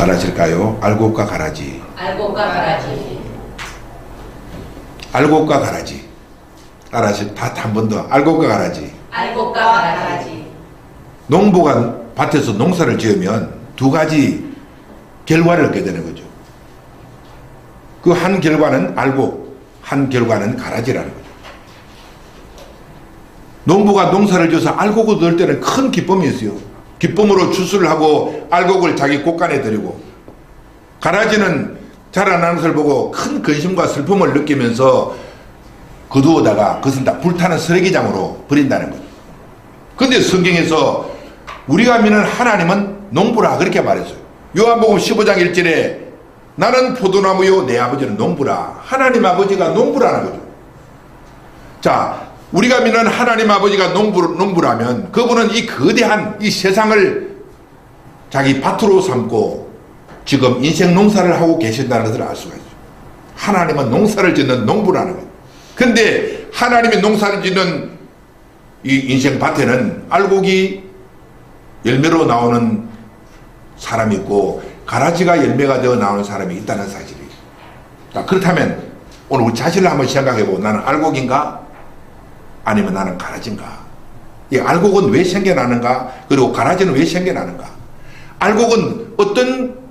잘하실까요? 알곡과 가라지. 알곡과 가라지. 알곡과 가라지. 따라하실 한 번 더. 알곡과 가라지. 알곡과 가라지. 농부가 밭에서 농사를 지으면 두 가지 결과를 얻게 되는 거죠. 그 한 결과는 알곡, 한 결과는 가라지라는 거죠. 농부가 농사를 지어서 알곡을 넣을 때는 큰 기쁨이 있어요. 기쁨으로 추수를 하고 알곡을 자기 곳간에 들이고, 가라지는 자라나는 것을 보고 큰 근심과 슬픔을 느끼면서 거두어다가 그것은 다 불타는 쓰레기장으로 버린다는 거죠. 근데 성경에서 우리가 믿는 하나님은 농부라 그렇게 말했어요. 요한복음 15장 1절에 나는 포도나무요 내 아버지는 농부라. 하나님 아버지가 농부라는 거죠. 자, 우리가 믿는 하나님 아버지가 농부라면 그분은 이 거대한 이 세상을 자기 밭으로 삼고 지금 인생 농사를 하고 계신다는 것을 알 수가 있어요. 하나님은 농사를 짓는 농부라는 거예요. 근데 하나님이 농사를 짓는 이 인생 밭에는 알곡이 열매로 나오는 사람이 있고 가라지가 열매가 되어 나오는 사람이 있다는 사실이에요. 자, 그렇다면 오늘 우리 자신을 한번 생각해보고 나는 알곡인가? 아니면 나는 가라지인가? 이 알곡은 왜 생겨나는가? 그리고 가라지는 왜 생겨나는가? 알곡은 어떤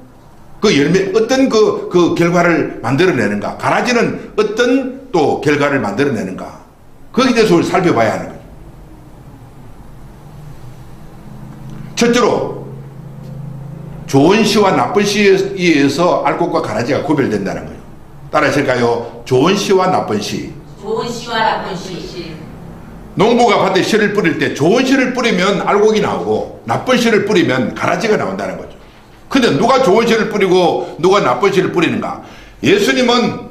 그 열매, 어떤 그 결과를 만들어내는가? 가라지는 어떤 또 결과를 만들어내는가? 거기에 대해서 우리 살펴봐야 하는 거죠. 첫째로 좋은 시와 나쁜 시에 의해서 알곡과 가라지가 구별된다는 거예요. 따라하실까요? 좋은 시와 나쁜 시. 좋은 시와 나쁜 시. 농부가 밭에 씨를 뿌릴 때 좋은 씨를 뿌리면 알곡이 나오고 나쁜 씨를 뿌리면 가라지가 나온다는 거죠. 근데 누가 좋은 씨를 뿌리고 누가 나쁜 씨를 뿌리는가? 예수님은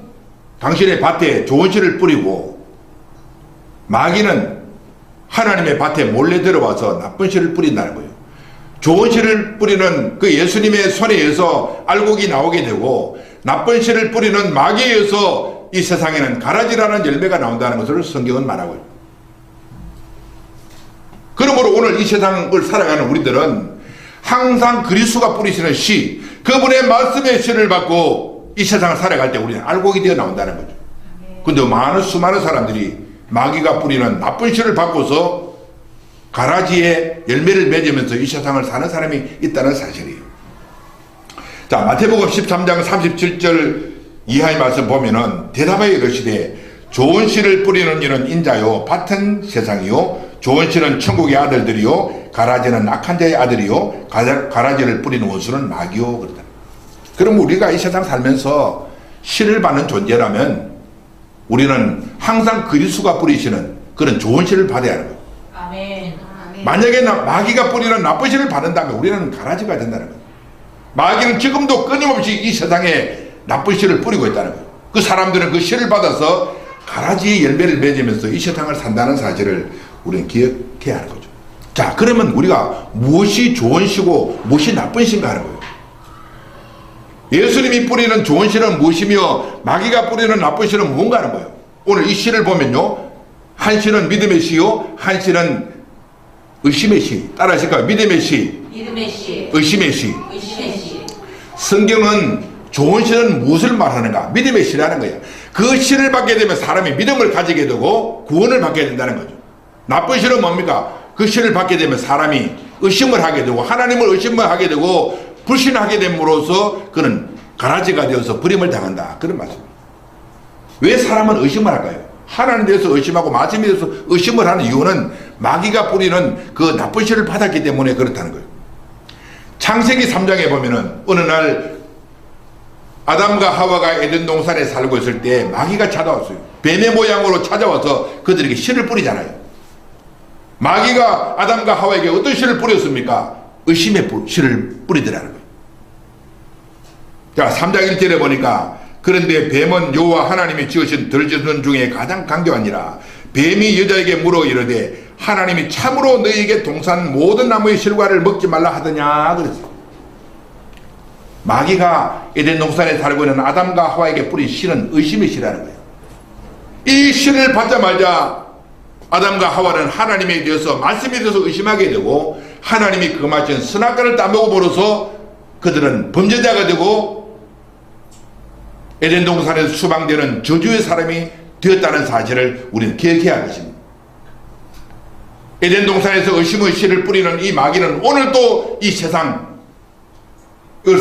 당신의 밭에 좋은 씨를 뿌리고 마귀는 하나님의 밭에 몰래 들어와서 나쁜 씨를 뿌린다는 거예요. 좋은 씨를 뿌리는 그 예수님의 손에 의해서 알곡이 나오게 되고 나쁜 씨를 뿌리는 마귀에 의해서 이 세상에는 가라지라는 열매가 나온다는 것을 성경은 말하고 있습니다. 그러므로 오늘 이 세상을 살아가는 우리들은 항상 그리스도가 뿌리시는 씨, 그분의 말씀의 씨를 받고 이 세상을 살아갈 때 우리는 알곡이 되어 나온다는 거죠. 근데 수많은 사람들이 마귀가 뿌리는 나쁜 씨를 받고서 가라지에 열매를 맺으면서 이 세상을 사는 사람이 있다는 사실이에요. 자, 마태복음 13장 37절 이하의 말씀 보면은 대답하여 이르시되 좋은 씨를 뿌리는 이는 인자요 밭은 세상이요 좋은 씨는 천국의 아들들이요 가라지는 악한 자의 아들이요 가라지를 뿌리는 원수는 마귀요 그러다. 그럼 우리가 이 세상 살면서 씨를 받는 존재라면 우리는 항상 그리스도가 뿌리시는 그런 좋은 씨를 받아야 하는 거예요. 아멘. 만약에 마귀가 뿌리는 나쁜 씨를 받는다면 우리는 가라지가 된다는 거예요. 마귀는 지금도 끊임없이 이 세상에 나쁜 씨를 뿌리고 있다는 거예요. 그 사람들은 그 씨를 받아서 가라지의 열매를 맺으면서 이 세상을 산다는 사실을 우리는 기억해야 하는 거죠. 자, 그러면 우리가 무엇이 좋은 씨고 무엇이 나쁜 씨인가 하는 거예요. 예수님이 뿌리는 좋은 씨는 무엇이며 마귀가 뿌리는 나쁜 씨는 무엇인가 하는 거예요. 오늘 이 씨를 보면요, 한 씨는 믿음의 씨요, 한 씨는 의심의 씨. 따라 하실까요? 믿음의 씨, 믿음의 씨, 의심의 씨. 의심의 씨. 성경은 좋은 씨는 무엇을 말하는가? 믿음의 씨라는 거예요. 그 씨를 받게 되면 사람이 믿음을 가지게 되고 구원을 받게 된다는 거죠. 나쁜 씨는 뭡니까? 그 씨를 받게 되면 사람이 의심을 하게 되고 하나님을 의심을 하게 되고 불신하게 됨으로써 그는 가라지가 되어서 버림을 당한다. 그런 말씀입니다. 왜 사람은 의심을 할까요? 하나님에 대해서 의심하고 말씀에 대해서 의심을 하는 이유는 마귀가 뿌리는 그 나쁜 씨를 받았기 때문에 그렇다는 거예요. 창세기 3장에 보면은 어느 날 아담과 하와가 에덴 동산에 살고 있을 때 마귀가 찾아왔어요. 뱀의 모양으로 찾아와서 그들에게 씨를 뿌리잖아요. 마귀가 아담과 하와에게 어떤 씨를 뿌렸습니까? 의심의 씨를 뿌리더라는 거예요. 자, 3장 1절에 보니까 그런데 뱀은 여호와 하나님이 지으신 들짐승 중에 가장 강교하니라. 뱀이 여자에게 물어 이르되 하나님이 참으로 너희에게 동산 모든 나무의 실과를 먹지 말라 하더냐 그랬어요. 마귀가 에덴 동산에 살고 있는 아담과 하와에게 뿌린 씨는 의심의 씨라는 거예요. 이 씨를 받자마자 아담과 하와는 하나님에 대해서 말씀에 대해서 의심하게 되고 하나님이 그 마친 선악과를 따먹어버려서 그들은 범죄자가 되고 에덴 동산에서 수방되는 저주의 사람이 되었다는 사실을 우리는 기억해야 할 것입니다. 에덴 동산에서 의심의 씨를 뿌리는 이 마귀는 오늘도 이 세상을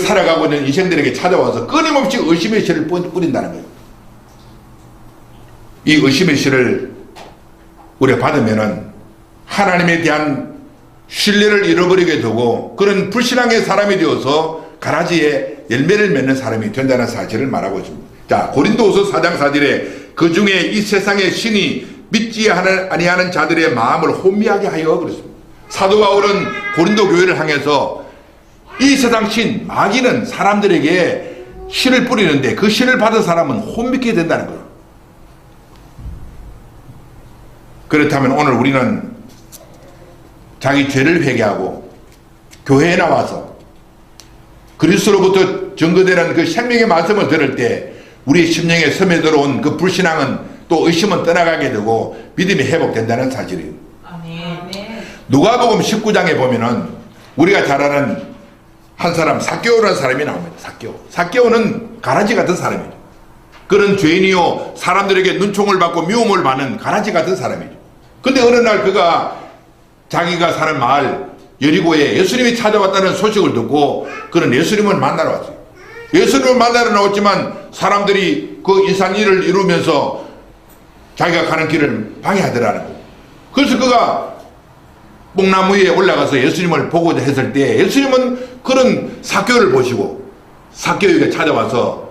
살아가고 있는 인생들에게 찾아와서 끊임없이 의심의 씨를 뿌린다는 거예요. 이 의심의 씨를 우리가 받으면은 하나님에 대한 신뢰를 잃어버리게 되고 그런 불신앙의 사람이 되어서 가라지에 열매를 맺는 사람이 된다는 사실을 말하고 있습니다. 자, 고린도후서 4장 4절에 그 중에 이 세상의 신이 믿지 아니하는 자들의 마음을 혼미하게 하여 그랬습니다. 사도 바울은 고린도 교회를 향해서 이 세상 신 마귀는 사람들에게 신을 뿌리는데 그 신을 받은 사람은 혼미게 된다는 거예요. 그렇다면 오늘 우리는 자기 죄를 회개하고 교회에 나와서 그리스도로부터 증거되는 그 생명의 말씀을 들을 때 우리의 심령에 스며들어온 그 불신앙은 또 의심은 떠나가게 되고 믿음이 회복된다는 사실이에요. 아멘. 누가복음 19장에 보면은 우리가 잘 아는 한 사람 삭개오라는 사람이 나옵니다. 삭개오는 가라지 같은 사람이죠. 그런 죄인이요 사람들에게 눈총을 받고 미움을 받는 가라지 같은 사람이죠. 근데 어느 날 그가 자기가 사는 마을 여리고에 예수님이 찾아왔다는 소식을 듣고 그는 예수님을 만나러 왔어요. 예수님을 만나러 나왔지만 사람들이 그 인산일을 이루면서 자기가 가는 길을 방해하더라는 거예요. 그래서 그가 뽕나무 위에 올라가서 예수님을 보고자 했을 때 예수님은 그런 삭개오를 보시고 삭개오에게 찾아와서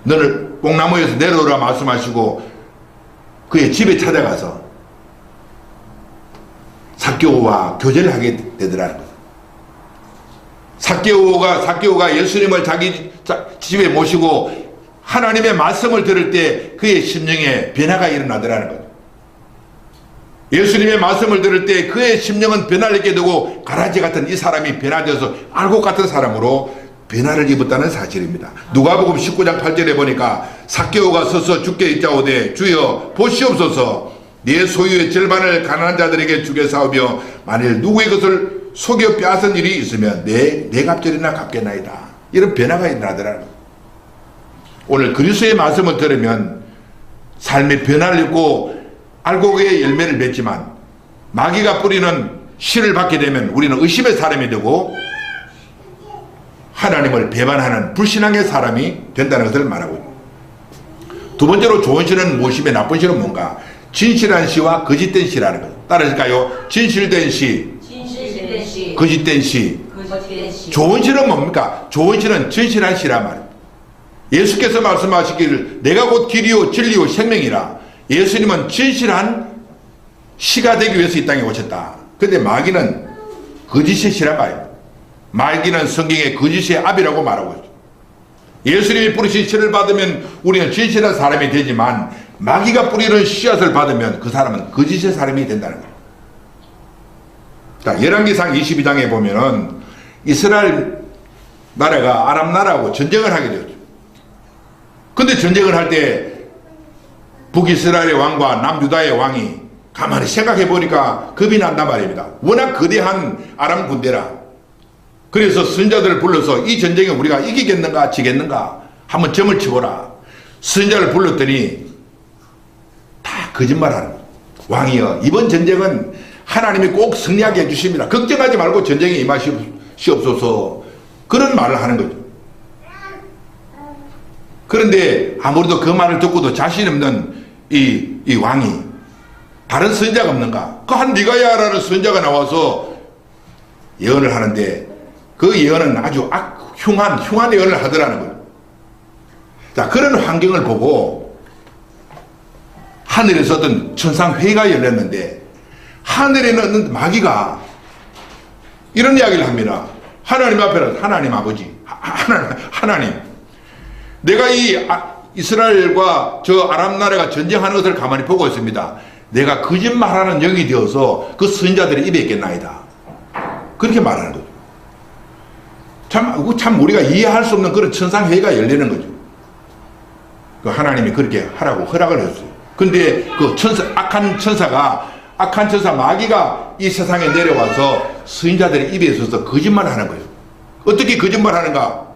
너를 뽕나무에서 내려오라 말씀하시고 그의 집에 찾아가서 삭개오와 교제를 하게 되더라는 거예요. 삭개오가 예수님을 자기 집에 모시고 하나님의 말씀을 들을 때 그의 심령에 변화가 일어나더라는 거예요. 예수님의 말씀을 들을 때 그의 심령은 변화를 입게 되고 가라지 같은 이 사람이 변화되어서 알곡 같은 사람으로 변화를 입었다는 사실입니다. 누가복음 19장 8절에 보니까 삭개오가 서서 주께 있자오되 주여 보시옵소서 네 소유의 절반을 가난한 자들에게 주겠사오며 만일 누구의 것을 속여 빼앗은 일이 있으면 내 갑절이나 갚겠나이다. 이런 변화가 일어나더라는 거예요. 오늘 그리스도의 말씀을 들으면 삶의 변화를 입고 알곡의 열매를 맺지만 마귀가 뿌리는 씨를 받게 되면 우리는 의심의 사람이 되고 하나님을 배반하는 불신앙의 사람이 된다는 것을 말하고 있습니다. 두 번째로 좋은 씨는 무엇이며 나쁜 씨는 뭔가? 진실한 씨와 거짓된 씨라는 거예요. 따라할까요? 진실된 씨, 거짓된 씨. 좋은 씨는 뭡니까? 좋은 씨는 진실한 씨란 말입니다. 예수께서 말씀하시기를 내가 곧 길이요 진리요 생명이라. 예수님은 진실한 씨가 되기 위해서 이 땅에 오셨다. 그런데 마귀는 거짓의 씨란 말입니다. 마귀는 성경에 거짓의 압이라고 말하고 있죠. 예수님이 뿌리신 씨를 받으면 우리는 진실한 사람이 되지만 마귀가 뿌리는 씨앗을 받으면 그 사람은 거짓의 사람이 된다는 거예요. 자, 열왕기상 22장에 보면은 이스라엘 나라가 아람 나라하고 전쟁을 하게 되었죠. 근데 전쟁을 할 때 북이스라엘의 왕과 남유다의 왕이 가만히 생각해 보니까 겁이 난단 말입니다. 워낙 거대한 아람 군대라. 그래서 선자들을 불러서 이 전쟁에 우리가 이기겠는가 지겠는가 한번 점을 치보라. 선자를 불렀더니 다 거짓말하는 거예요. 왕이여 이번 전쟁은 하나님이 꼭 승리하게 해주십니다. 걱정하지 말고 전쟁에 임하시옵소서. 그런 말을 하는 거죠. 그런데 아무래도 그 말을 듣고도 자신 없는 이 왕이 다른 선자가 없는가? 그 한 미가야라는 선자가 나와서 예언을 하는데 그 예언은 아주 흉한 예언을 하더라는 거예요. 자, 그런 환경을 보고 하늘에서 어떤 천상회의가 열렸는데 하늘에 있는 마귀가 이런 이야기를 합니다. 하나님 앞에는 하나님 아버지, 하나님 내가 이 이스라엘과 저 아람 나라가 전쟁하는 것을 가만히 보고 있습니다. 내가 거짓말하는 영이 되어서 그 선자들의 입에 있겠나이다. 그렇게 말하는 거죠. 참 우리가 이해할 수 없는 그런 천상회의가 열리는 거죠. 그 하나님이 그렇게 하라고 허락을 했어요. 근데 그 악한 천사 마귀가 이 세상에 내려와서 선자들의 입에 있어서 거짓말을 하는 거예요. 어떻게 거짓말하는가?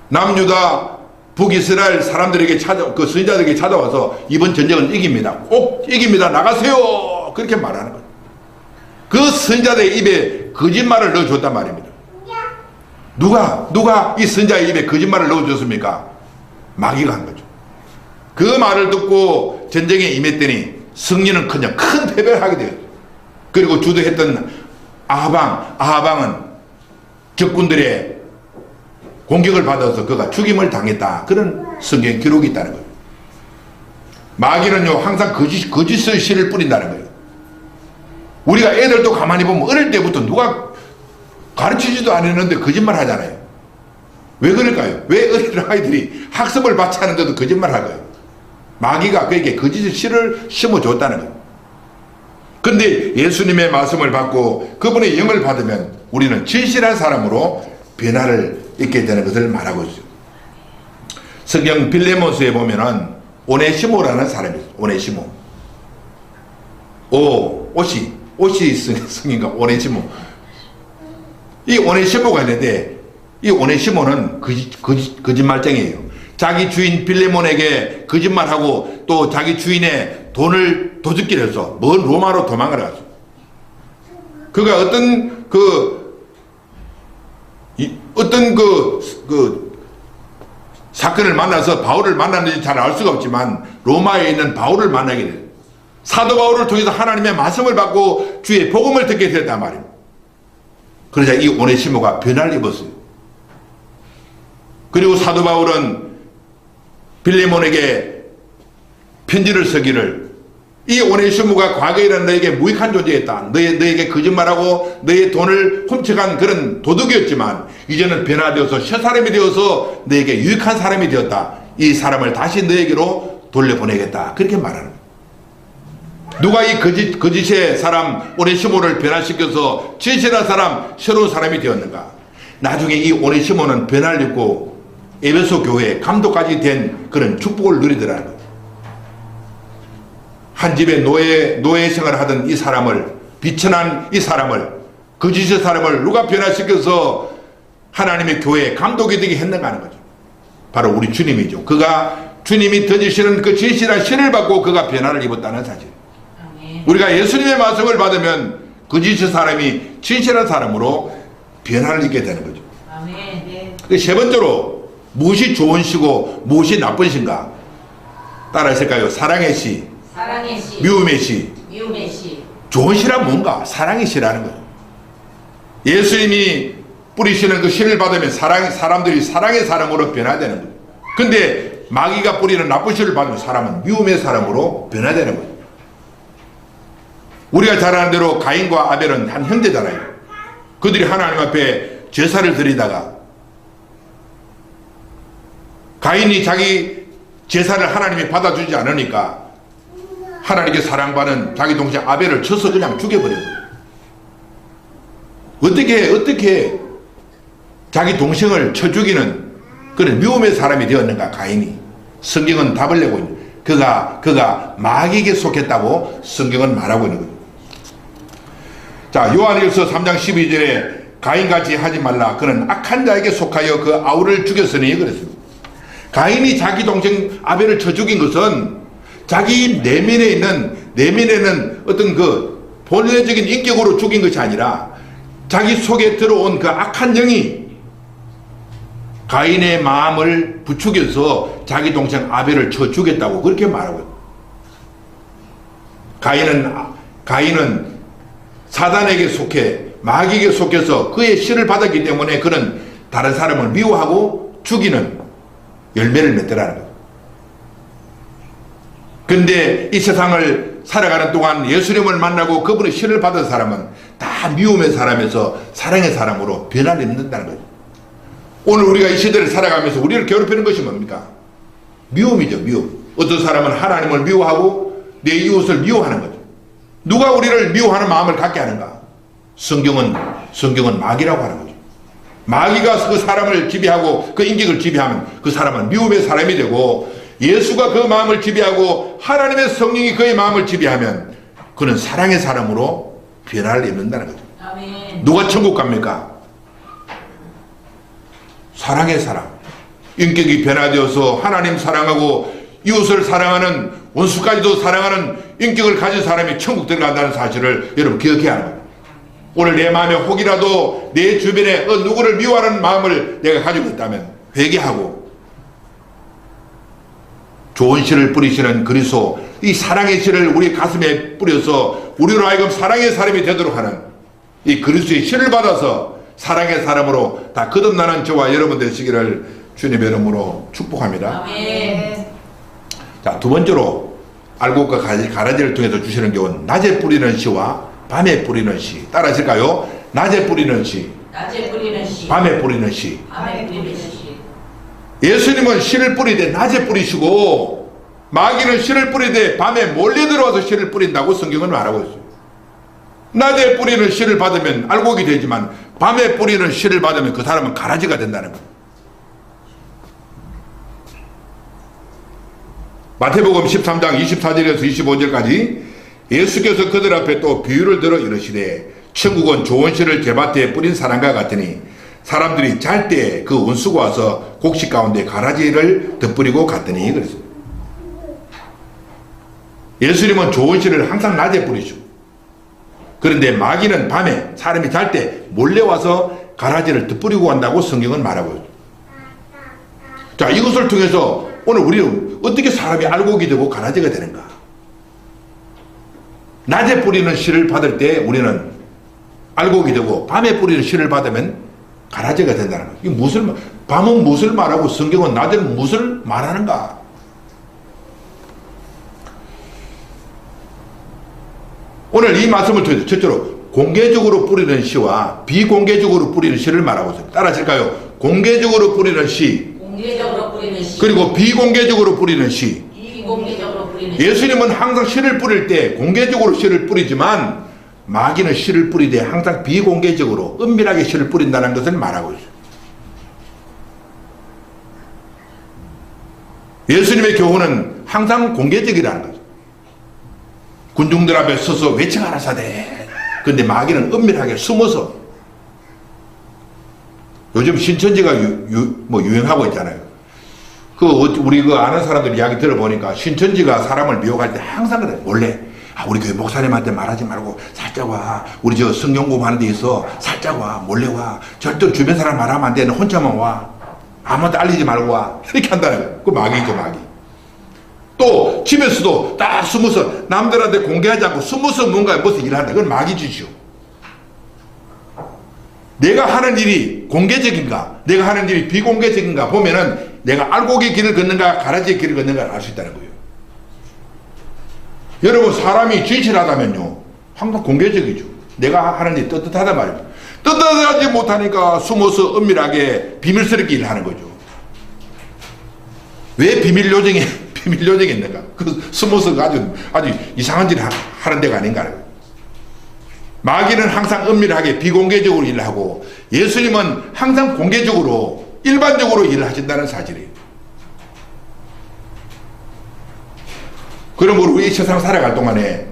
남유다 북이스라엘 사람들에게 그 선지자들에게 찾아와서 이번 전쟁은 이깁니다. 꼭 이깁니다. 나가세요. 그렇게 말하는 거예요. 그 선지자들의 입에 거짓말을 넣어줬단 말입니다. 누가 이 선지자의 입에 거짓말을 넣어줬습니까? 마귀가 한 거죠. 그 말을 듣고 전쟁에 임했더니 승리는커녕 큰 패배를 하게 되었죠. 그리고 주도했던 아하방은 적군들의 공격을 받아서 그가 죽임을 당했다. 그런 성경 기록이 있다는 거예요. 마귀는요 항상 거짓의 씨를 뿌린다는 거예요. 우리가 애들도 가만히 보면 어릴 때부터 누가 가르치지도 않았는데 거짓말 하잖아요. 왜 그럴까요? 왜 어린 아이들이 학습을 받지 않은데도 거짓말 할까요? 마귀가 그에게 거짓의 씨를 심어줬다는 거예요. 근데 예수님의 말씀을 받고 그분의 영을 받으면 우리는 진실한 사람으로 변화를 있게 되는 것을 말하고 있어요. 성경 빌레몬서에 보면은 오네시모라는 사람이 있어요. 오네시모. 옷이 성인가 오네시모. 이 오네시모가 있는데 이 오네시모는 거짓말쟁이에요. 자기 주인 빌레몬에게 거짓말하고 또 자기 주인의 돈을 도둑질 해서 먼 로마로 도망을 갔어. 그가 어떤 사건을 만나서 바울을 만났는지 잘 알 수가 없지만 로마에 있는 바울을 만나게 돼요. 사도 바울을 통해서 하나님의 말씀을 받고 주의 복음을 듣게 됐단 말이에요. 그러자 이 오네시모가 변화를 입었어요. 그리고 사도 바울은 빌레몬에게 편지를 쓰기를 이 오네시모가 과거에 일어난 너에게 무익한 존재였다. 너에게 거짓말하고 너의 돈을 훔쳐간 그런 도둑이었지만 이제는 변화되어서 새 사람이 되어서 너에게 유익한 사람이 되었다. 이 사람을 다시 너에게로 돌려보내겠다. 그렇게 말하는 거예요. 누가 이 거짓의 사람 오네시모를 변화시켜서 진실한 사람, 새로운 사람이 되었는가? 나중에 이 오네시모는 변화를 입고 에베소 교회 감독까지 된 그런 축복을 누리더라는 거예요. 한 집에 노예 생활을 하던 이 사람을, 비천한 이 사람을, 거짓의 사람을 누가 변화시켜서 하나님의 교회에 감독이 되게 했는가 하는 거죠. 바로 우리 주님이죠. 그가 주님이 던지시는 그 진실한 신을 받고 그가 변화를 입었다는 사실. 우리가 예수님의 말씀을 받으면 거짓의 사람이 진실한 사람으로 변화를 입게 되는 거죠. 세 번째로 무엇이 좋은 시고 무엇이 나쁜 시인가? 따라 했을까요? 사랑의 시, 미움의 시. 좋은 시란 뭔가? 사랑의 시라는 거예요. 예수님이 뿌리시는 그 시를 받으면 사람들이 사랑의 사람으로 변화되는 거예요. 근데 마귀가 뿌리는 나쁜 시를 받으면 사람은 미움의 사람으로 변화되는 거예요. 우리가 잘 아는 대로 가인과 아벨은 한 형제잖아요. 그들이 하나님 앞에 제사를 드리다가 가인이 자기 제사를 하나님이 받아주지 않으니까 하나님께 사랑받는 자기 동생 아벨을 쳐서 그냥 죽여버려요. 어떻게 자기 동생을 쳐 죽이는 그런 미움의 사람이 되었는가 가인이. 성경은 답을 내고 있는 그가 마귀에게 속했다고 성경은 말하고 있는 거예요. 자, 요한일서 3장 12절에 가인같이 하지 말라. 그는 악한 자에게 속하여 그 아우를 죽였으니 그랬습니다. 가인이 자기 동생 아벨을 쳐 죽인 것은 자기 내면에는 어떤 그 본래적인 인격으로 죽인 것이 아니라 자기 속에 들어온 그 악한 영이 가인의 마음을 부추겨서 자기 동생 아벨을 쳐 죽였다고 그렇게 말하고 있어요. 가인은 사단에게 속해 마귀에게 속해서 그의 씨를 받았기 때문에 그는 다른 사람을 미워하고 죽이는 열매를 맺더라는 거예요. 근데 이 세상을 살아가는 동안 예수님을 만나고 그분의 씨를 받은 사람은 다 미움의 사람에서 사랑의 사람으로 변화를 입는다는 거죠. 오늘 우리가 이 시대를 살아가면서 우리를 괴롭히는 것이 뭡니까? 미움이죠. 미움. 어떤 사람은 하나님을 미워하고 내 이웃을 미워하는 거죠. 누가 우리를 미워하는 마음을 갖게 하는가? 성경은 마귀라고 하는 거죠. 마귀가 그 사람을 지배하고 그 인격을 지배하면 그 사람은 미움의 사람이 되고, 예수가 그 마음을 지배하고 하나님의 성령이 그의 마음을 지배하면 그는 사랑의 사람으로 변화를 입는다는 거죠. 아멘. 누가 천국 갑니까? 사랑의 사람. 인격이 변화되어서 하나님 사랑하고 이웃을 사랑하는, 원수까지도 사랑하는 인격을 가진 사람이 천국 들어간다는 사실을 여러분 기억해야 하는 거예요. 오늘 내 마음에 혹이라도 내 주변에 누구를 미워하는 마음을 내가 가지고 있다면 회개하고 좋은 씨를 뿌리시는 그리스도, 이 사랑의 씨를 우리 가슴에 뿌려서 우리로 하여금 사랑의 사람이 되도록 하는 이 그리스도의 씨를 받아서 사랑의 사람으로 다 거듭나는 저와 여러분 되시기를 주님의 이름으로 축복합니다. 아멘. 자, 두 번째로 알곡과 가라지를 통해서 주시는 교훈, 낮에 뿌리는 씨와 밤에 뿌리는 씨. 따라 하실까요? 낮에 뿌리는 씨, 낮에 뿌리는 씨, 밤에 뿌리는 씨. 밤에 뿌리는 씨. 예수님은 씨를 뿌리되 낮에 뿌리시고 마귀는 씨를 뿌리되 밤에 몰래 들어와서 씨를 뿌린다고 성경은 말하고 있어요. 낮에 뿌리는 씨를 받으면 알곡이 되지만 밤에 뿌리는 씨를 받으면 그 사람은 가라지가 된다는 거예요. 마태복음 13장 24절에서 25절까지 예수께서 그들 앞에 또 비유를 들어 이르시되 천국은 좋은 씨를 개밭에 뿌린 사람과 같으니 사람들이 잘 때 그 원수가 와서 곡식 가운데 가라지를 덧뿌리고 갔더니 그랬어요. 예수님은 좋은 씨를 항상 낮에 뿌리시고, 그런데 마귀는 밤에 사람이 잘 때 몰래 와서 가라지를 덧뿌리고 간다고 성경은 말하고 있어요. 자, 이것을 통해서 오늘 우리는 어떻게 사람이 알곡이 되고 가라지가 되는가? 낮에 뿌리는 씨를 받을 때 우리는 알곡이 되고 밤에 뿌리는 씨를 받으면 가라지가 된다는 거예요. 이게 무엇을, 밤은 무엇을 말하고 성경은 낮에는 무엇을 말하는가? 오늘 이 말씀을 통해서 첫째로 공개적으로 뿌리는 씨와 비공개적으로 뿌리는 씨를 말하고 있습니다. 따라 하실까요? 공개적으로 뿌리는 씨, 공개적으로 뿌리는 씨, 그리고 비공개적으로 뿌리는 씨. 비공개적으로 뿌리는 씨. 예수님은 항상 씨를 뿌릴 때 공개적으로 씨를 뿌리지만 마귀는 씨를 뿌리되 항상 비공개적으로 은밀하게 씨를 뿌린다는 것을 말하고 있어요. 예수님의 교훈은 항상 공개적이라는 거죠. 군중들 앞에 서서 외쳐가라 사대. 그런데 마귀는 은밀하게 숨어서, 요즘 신천지가 유행하고 있잖아요. 우리 아는 사람들 이야기 들어보니까 신천지가 사람을 미혹할 때 항상 그래. 몰래, 우리 교회 목사님한테 말하지 말고 살짝 와. 우리 저 성경 공부하는 데 있어. 살짝 와. 몰래 와. 절대로 주변 사람 말하면 안 돼. 너 혼자만 와. 아무한테 알리지 말고 와. 이렇게 한다는 거예요. 그 마귀죠, 마귀. 또 집에서도 딱 숨어서 남들한테 공개하지 않고 숨어서 뭔가 무슨 일을 한다. 그건 마귀 짓이요. 내가 하는 일이 공개적인가, 내가 하는 일이 비공개적인가 보면은 내가 알곡의 길을 걷는가 가라지의 길을 걷는가 알 수 있다는 거예요. 여러분, 사람이 진실하다면요 항상 공개적이죠. 내가 하는 일이 떳떳하단 말입니다. 떳떳하지 못하니까 숨어서 은밀하게 비밀스럽게 일을 하는 거죠. 왜 비밀 요정이 있는가? 그 숨어서 아주 이상한 짓을 하는 데가 아닌가. 마귀는 항상 은밀하게 비공개적으로 일을 하고 예수님은 항상 공개적으로 일반적으로 일을 하신다는 사실이에요. 그러므로 우리 세상 살아갈 동안에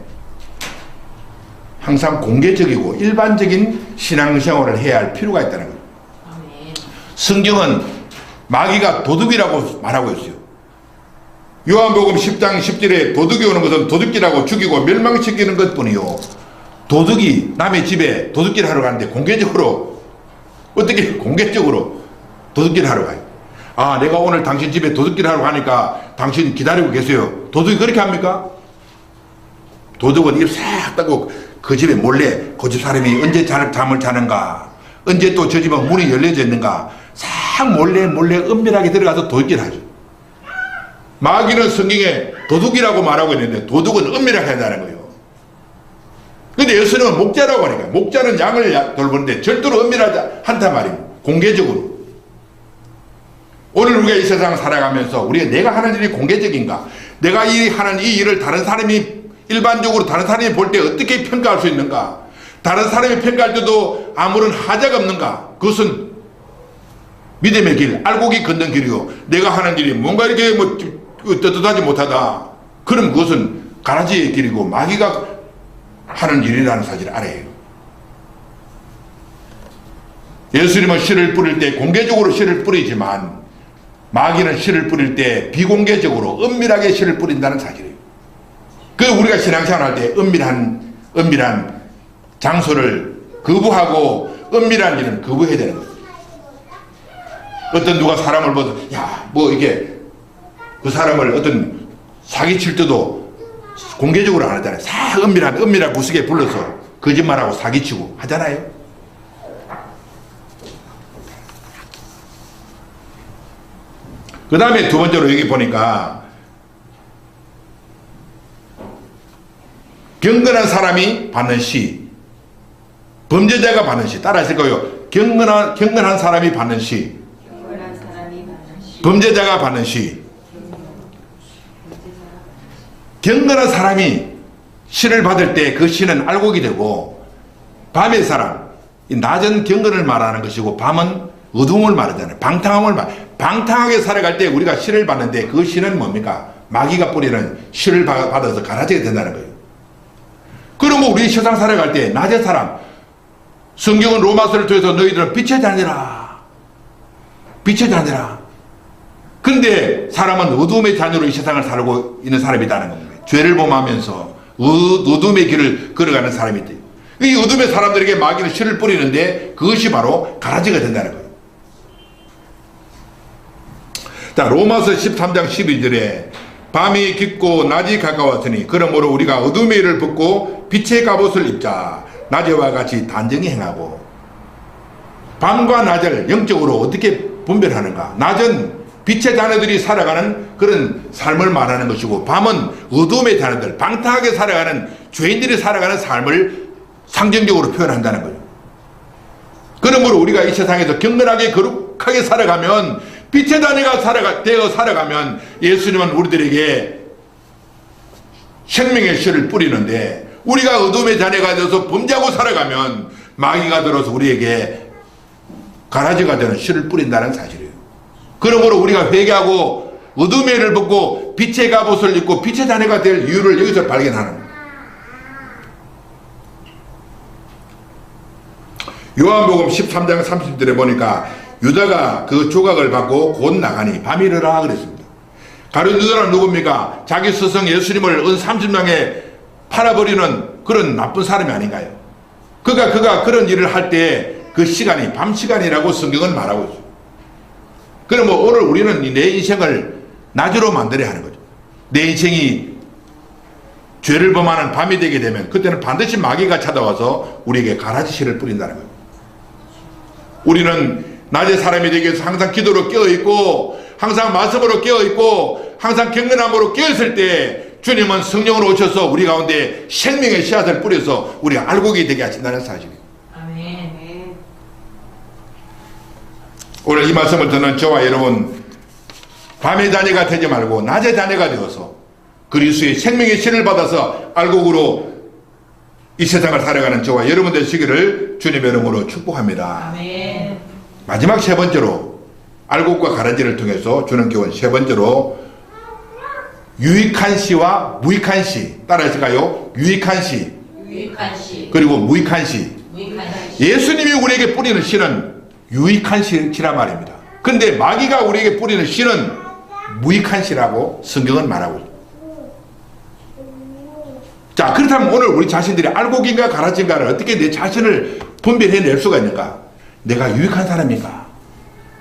항상 공개적이고 일반적인 신앙생활을 해야 할 필요가 있다는 거예요. 성경은 마귀가 도둑이라고 말하고 있어요. 요한복음 10장 10절에 도둑이 오는 것은 도둑질하고 죽이고 멸망시키는 것뿐이요, 도둑이 남의 집에 도둑질 하러 가는데 공개적으로, 어떻게 공개적으로 도둑질 하러 가요? 내가 오늘 당신 집에 도둑질 하러 가니까 당신 기다리고 계세요. 도둑이 그렇게 합니까? 도둑은 입 싹 닫고 그 집에 몰래 그 집 사람이 언제 잠을 자는가, 언제 또 저 집은 문이 열려져 있는가 싹 몰래 은밀하게 들어가서 도둑질 하죠. 마귀는 성경에 도둑이라고 말하고 있는데 도둑은 은밀하게 한다는 거예요. 근데 예수님은 목자라고 하니까, 목자는 양을 돌보는데 절대로 은밀하지 않단 말입니다. 공개적으로. 오늘 우리가 이 세상을 살아가면서 내가 하는 일이 공개적인가, 내가 하는 이 일을 다른 사람이 일반적으로 다른 사람이 볼 때 어떻게 평가할 수 있는가, 다른 사람이 평가할 때도 아무런 하자가 없는가, 그것은 믿음의 길, 알곡이 걷는 길이요, 내가 하는 일이 뭔가 이렇게 떳떳하지 못하다, 그럼 그것은 가라지의 길이고 마귀가 하는 일이라는 사실을 알아야 해요. 예수님은 씨를 뿌릴 때 공개적으로 씨를 뿌리지만 마귀는 씨를 뿌릴 때 비공개적으로 은밀하게 씨를 뿌린다는 사실이에요. 그 우리가 신앙생활 할 때 은밀한 장소를 거부하고 은밀한 일은 거부해야 되는 거예요. 어떤 누가 사람을 보서 야 뭐 이게 그 사람을 어떤 사기칠 때도 공개적으로 안 하잖아요. 싹 은밀한 구석에 불러서 거짓말하고 사기치고 하잖아요. 그 다음에 두 번째로 여기 보니까 경건한 사람이 받는 시, 범죄자가 받는 시. 따라 하실 거예요. 경건한 사람이 받는 시, 범죄자가 받는 시. 경건한 사람이 시를 받을 때 그 시는 알곡이 되고, 밤의 사람, 이 낮은 경건을 말하는 것이고 밤은 어두움을 말하잖아요. 방탕하게 살아갈 때 우리가 시를 받는데 그 시는 뭡니까? 마귀가 뿌리는 시를 받아서 가라지게 된다는 거예요. 그러면 우리 세상 살아갈 때 낮의 사람, 성경은 로마서를 통해서 너희들은 빛의 자녀라, 빛의 자녀라. 근데 사람은 어둠의 자녀로 이 세상을 살고 있는 사람이라는 겁니다. 죄를 범하면서 어둠의 길을 걸어가는 사람이 있대요. 이 어둠의 사람들에게 마귀는 씨를 뿌리는데 그것이 바로 가라지가 된다는 거예요. 자, 로마서 13장 12절에 밤이 깊고 낮이 가까웠으니 그러므로 우리가 어둠의 일을 벗고 빛의 갑옷을 입자. 낮에와 같이 단정히 행하고. 밤과 낮을 영적으로 어떻게 분별하는가? 낮은 빛의 자녀들이 살아가는 그런 삶을 말하는 것이고, 밤은 어둠의 자녀들, 방탕하게 살아가는 죄인들이 살아가는 삶을 상징적으로 표현한다는 거예요. 그러므로 우리가 이 세상에서 경건하게 거룩하게 살아가면, 빛의 자녀가 되어 살아가면 예수님은 우리들에게 생명의 씨를 뿌리는데, 우리가 어둠의 자녀가 되어서 범죄하고 살아가면 마귀가 들어서 우리에게 가라지가 되는 씨를 뿌린다는 사실이에요. 그러므로 우리가 회개하고 어둠의 일을 벗고 빛의 갑옷을 입고 빛의 자녀가 될 이유를 여기서 발견하는 거예요. 요한복음 13장 30절에 보니까 유다가 그 조각을 받고 곧 나가니 밤이 이르라 그랬습니다. 가룟 유다는 누굽니까? 자기 스승 예수님을 은 30명에 팔아버리는 그런 나쁜 사람이 아닌가요? 그가 그런 일을 할 때 그 시간이 밤 시간이라고 성경은 말하고 있어요. 그러면 오늘 우리는 내 인생을 낮으로 만들어야 하는 거죠. 내 인생이 죄를 범하는 밤이 되게 되면 그때는 반드시 마귀가 찾아와서 우리에게 가라지 씨를 뿌린다는 거예요. 우리는 낮의 사람이 되기 위해서 항상 기도로 깨어있고 항상 말씀으로 깨어있고 항상 경건함으로 깨어있을 때 주님은 성령으로 오셔서 우리 가운데 생명의 씨앗을 뿌려서 우리가 알곡이 되게 하신다는 사실이에요. 아멘. 오늘 이 말씀을 듣는 저와 여러분, 밤의 자녀가 되지 말고 낮의 자녀가 되어서 그리스도의 생명의 씨를 받아서 알곡으로 이 세상을 살아가는 저와 여러분 되시기를 주님의 이름으로 축복합니다. 아멘. 마지막 세 번째로 알곡과 가라지를 통해서 주는 교훈 세 번째로 유익한 시와 무익한 시. 따라하실까요? 유익한 시, 유익한 시, 그리고 무익한 시. 무익한 시. 예수님이 우리에게 뿌리는 씨는 유익한 씨란 말입니다. 근데 마귀가 우리에게 뿌리는 씨는 무익한 씨라고 성경은 말하고 있습니다. 자, 그렇다면 오늘 우리 자신들이 알곡인가 가라지인가를 어떻게 내 자신을 분별해낼 수가 있는가? 내가 유익한 사람인가?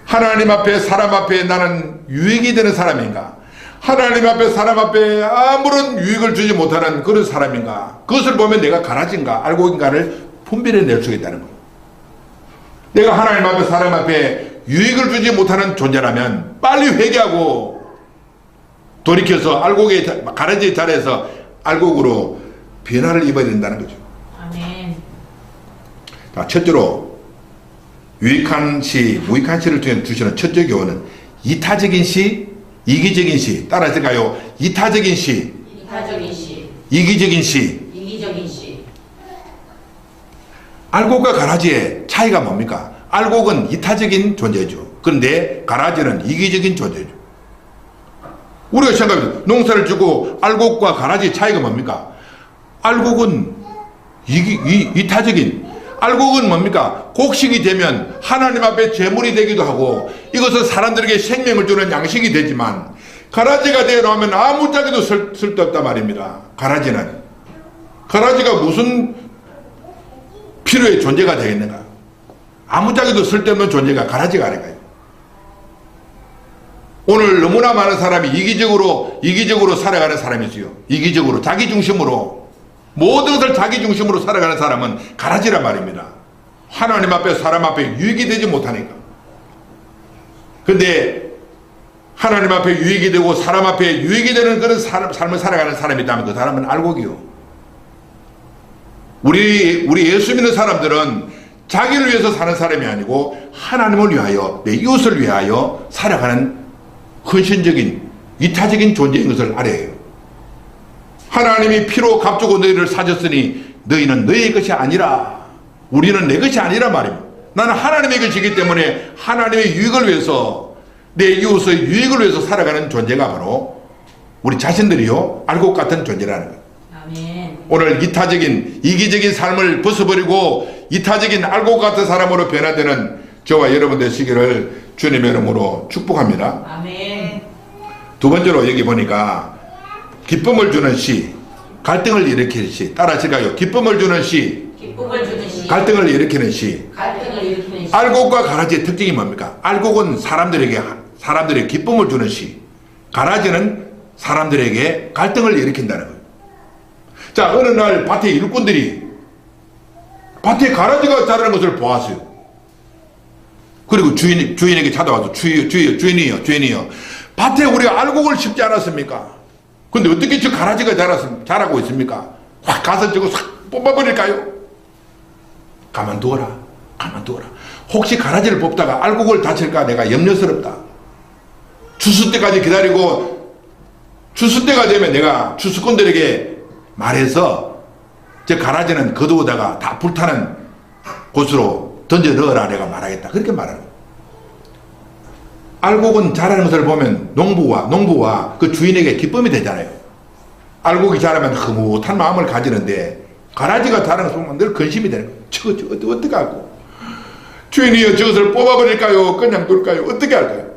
하나님 앞에 사람 앞에 나는 유익이 되는 사람인가? 하나님 앞에 사람 앞에 아무런 유익을 주지 못하는 그런 사람인가? 그것을 보면 내가 가라지인가 알곡인가를 분별해낼 수가 있다는 거예요. 내가 하나님 앞에 사람 앞에 유익을 주지 못하는 존재라면 빨리 회개하고 돌이켜서 알곡의 가라지의 자리에서 알곡으로 변화를 입어야 된다는 거죠. 아멘. 자, 첫째로 유익한 시, 무익한 시를 통해 주시는 첫째 교훈은 이타적인 시, 이기적인 시. 따라하실까요? 이타적인 시, 이타적인 시, 이기적인 시. 이기적인 시. 알곡과 가라지의 차이가 뭡니까? 알곡은 이타적인 존재죠. 그런데 가라지는 이기적인 존재죠. 우리가 생각해보면 농사를 짓고 알곡과 가라지의 차이가 뭡니까? 알곡은 이타적인, 알곡은 뭡니까? 곡식이 되면 하나님 앞에 제물이 되기도 하고 이것은 사람들에게 생명을 주는 양식이 되지만 가라지가 되어 나오면 아무짝에도 쓸데없단 말입니다. 가라지가 무슨 필요의 존재가 되겠는가? 아무짝에도 쓸데없는 존재가 가라지가 아닌가요? 오늘 너무나 많은 사람이 이기적으로 살아가는 사람이 있어요. 이기적으로, 자기 중심으로, 모든 것을 자기 중심으로 살아가는 사람은 가라지란 말입니다. 하나님 앞에 사람 앞에 유익이 되지 못하니까. 근데 하나님 앞에 유익이 되고 사람 앞에 유익이 되는 그런 삶을 살아가는 사람이 있다면 그 사람은 알곡이요. 우리 예수 믿는 사람들은 자기를 위해서 사는 사람이 아니고 하나님을 위하여, 내 이웃을 위하여 살아가는 헌신적인 이타적인 존재인 것을 알아야 해요. 하나님이 피로 값주고 너희를 사셨으니 너희는 너희의 것이 아니라, 우리는 내 것이 아니라 말입니다. 나는 하나님의 것이기 때문에 하나님의 유익을 위해서, 내 이웃의 유익을 위해서 살아가는 존재가 바로 우리 자신들이요, 알곡 같은 존재라는 거예요. 아멘. 오늘 이기적인 삶을 벗어버리고 이타적인 알곡 같은 사람으로 변화되는 저와 여러분 되시기를 주님의 이름으로 축복합니다. 아멘. 두 번째로 여기 보니까 기쁨을 주는 시, 갈등을 일으키는 시. 따라하실까요? 기쁨을 주는 시, 기쁨을 주는 시, 갈등을 일으키는 시. 갈등을 일으키는 시. 알곡과 가라지의 특징이 뭡니까? 알곡은 사람들에게 기쁨을 주는 시, 가라지는 사람들에게 갈등을 일으킨다는 거예요. 자, 어느 날 밭에 일꾼들이 밭에 가라지가 자라는 것을 보았어요. 그리고 주인에게 찾아와서 주인이요. 밭에 우리가 알곡을 심지 않았습니까? 근데 어떻게 저 가라지가 자라고 있습니까? 확 가서 저거 싹 뽑아버릴까요? 가만두어라. 혹시 가라지를 뽑다가 알곡을 다칠까 내가 염려스럽다. 추수 때까지 기다리고 추수 때가 되면 내가 추수꾼들에게 말해서 저 가라지는 거두어다가 다 불타는 곳으로 던져 넣어라 내가 말하겠다. 그렇게 말하는 거예요. 알곡은 자라는 것을 보면 농부와 그 주인에게 기쁨이 되잖아요. 알곡이 자라면 흐뭇한 마음을 가지는데 가라지가 자라는 것을 보면 늘 근심이 되는 거예요. 저거 어떻게 할까요? 주인이여 저것을 뽑아버릴까요? 그냥 둘까요? 어떻게 할까요?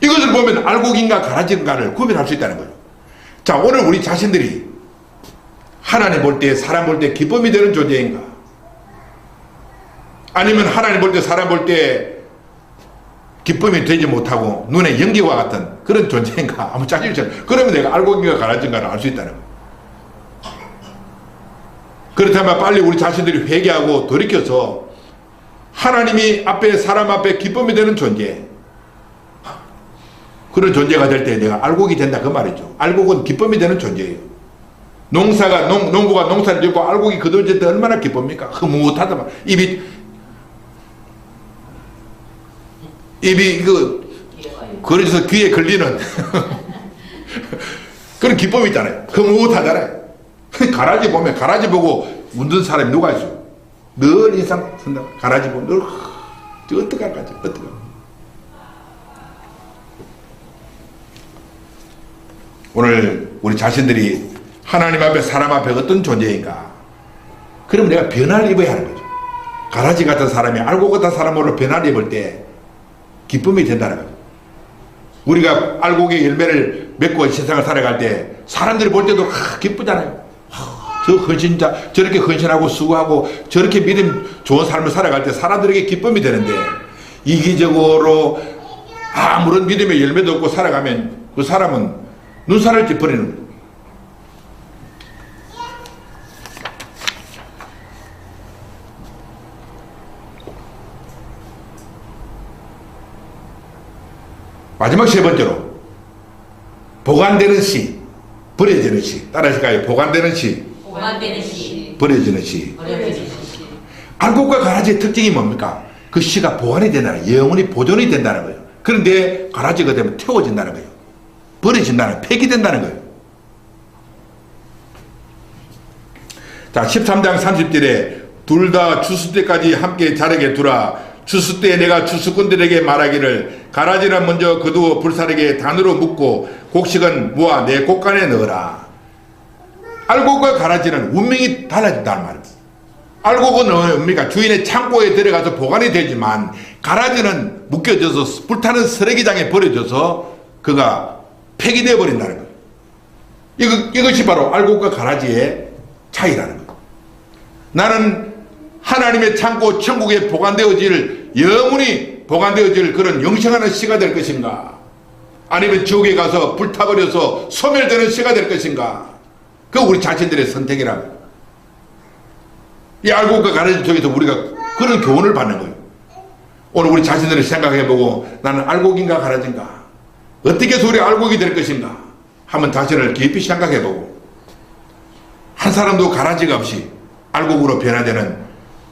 이것을 보면 알곡인가 가라지인가를 구별할 수 있다는 거예요. 자, 오늘 우리 자신들이 하나님 볼 때, 사람 볼 때 기쁨이 되는 존재인가? 아니면 하나님 볼 때, 사람 볼 때 기쁨이 되지 못하고 눈에 연기와 같은 그런 존재인가? 아무 짜증이 그러면 내가 알곡인가 가라지인가를 알 수 있다는 거예요. 그렇다면 빨리 우리 자신들이 회개하고 돌이켜서 하나님이 앞에, 사람 앞에 기쁨이 되는 존재, 그런 존재가 될 때 내가 알곡이 된다 그 말이죠. 알곡은 기쁨이 되는 존재예요. 농부가 농사를 짓고 알곡이 거둘 때 얼마나 기쁩니까? 흐뭇하다 말. 입이 그래서 귀에 걸리는 그런 기쁨이 있잖아요. 흐뭇하잖아요. 가라지 보면, 가라지 보고 웃는 사람이 누가 있어요? 늘 인상 쓴다. 가라지 보면 늘 어떡할까? 오늘 우리 자신들이 하나님 앞에, 사람 앞에 어떤 존재인가? 그럼 내가 변화를 입어야 하는 거죠. 가라지 같은 사람이 알곡 같은 사람으로 변화를 입을 때 기쁨이 된다는 거죠. 우리가 알곡의 열매를 맺고 세상을 살아갈 때 사람들이 볼 때도 기쁘잖아요. 저 헌신자, 저렇게 헌신하고 수고하고 저렇게 믿음 좋은 삶을 살아갈 때 사람들에게 기쁨이 되는데, 이기적으로 아무런 믿음의 열매도 없고 살아가면 그 사람은 눈살을 찌푸리는 거예요. 마지막 세 번째로 보관되는 씨, 버려지는 씨. 따라하실까요? 보관되는 씨, 버려지는 씨. 알곡과 가라지의 특징이 뭡니까? 그 씨가 보관이 된다는 거예요. 영원히 보존이 된다는 거예요. 그런데 가라지가 되면 태워진다는 거예요. 버려진다는, 폐기된다는 거예요. 자, 13장 30절에 둘 다 추수 때까지 함께 자라게 두라. 추수 때 내가 추수꾼들에게 말하기를 가라지는 먼저 거두어 불사르게 단으로 묶고 곡식은 모아 내 곡간에 넣어라. 알곡과 가라지는 운명이 달라진다는 말입니다. 알곡은 의미가 주인의 창고에 들어가서 보관이 되지만 가라지는 묶여져서 불타는 쓰레기장에 버려져서 그가 폐기되어 버린다는 거예요. 이것이 바로 알곡과 가라지의 차이라는 거예요. 나는 하나님의 창고 천국에 보관되어질 영원히 보관되어질 그런 영생하는 씨가 될 것인가, 아니면 지옥에 가서 불타버려서 소멸되는 씨가 될 것인가, 그거 우리 자신들의 선택이라고. 이 알곡과 가라지 속에서 우리가 그런 교훈을 받는 거예요. 오늘 우리 자신들을 생각해보고 나는 알곡인가 가라지인가, 어떻게 해서 우리 알곡이 될 것인가 한번 자신을 깊이 생각해보고 한 사람도 가라지가 없이 알곡으로 변화되는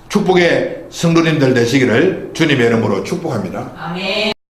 축복의 성도님들 되시기를 주님의 이름으로 축복합니다. 아멘.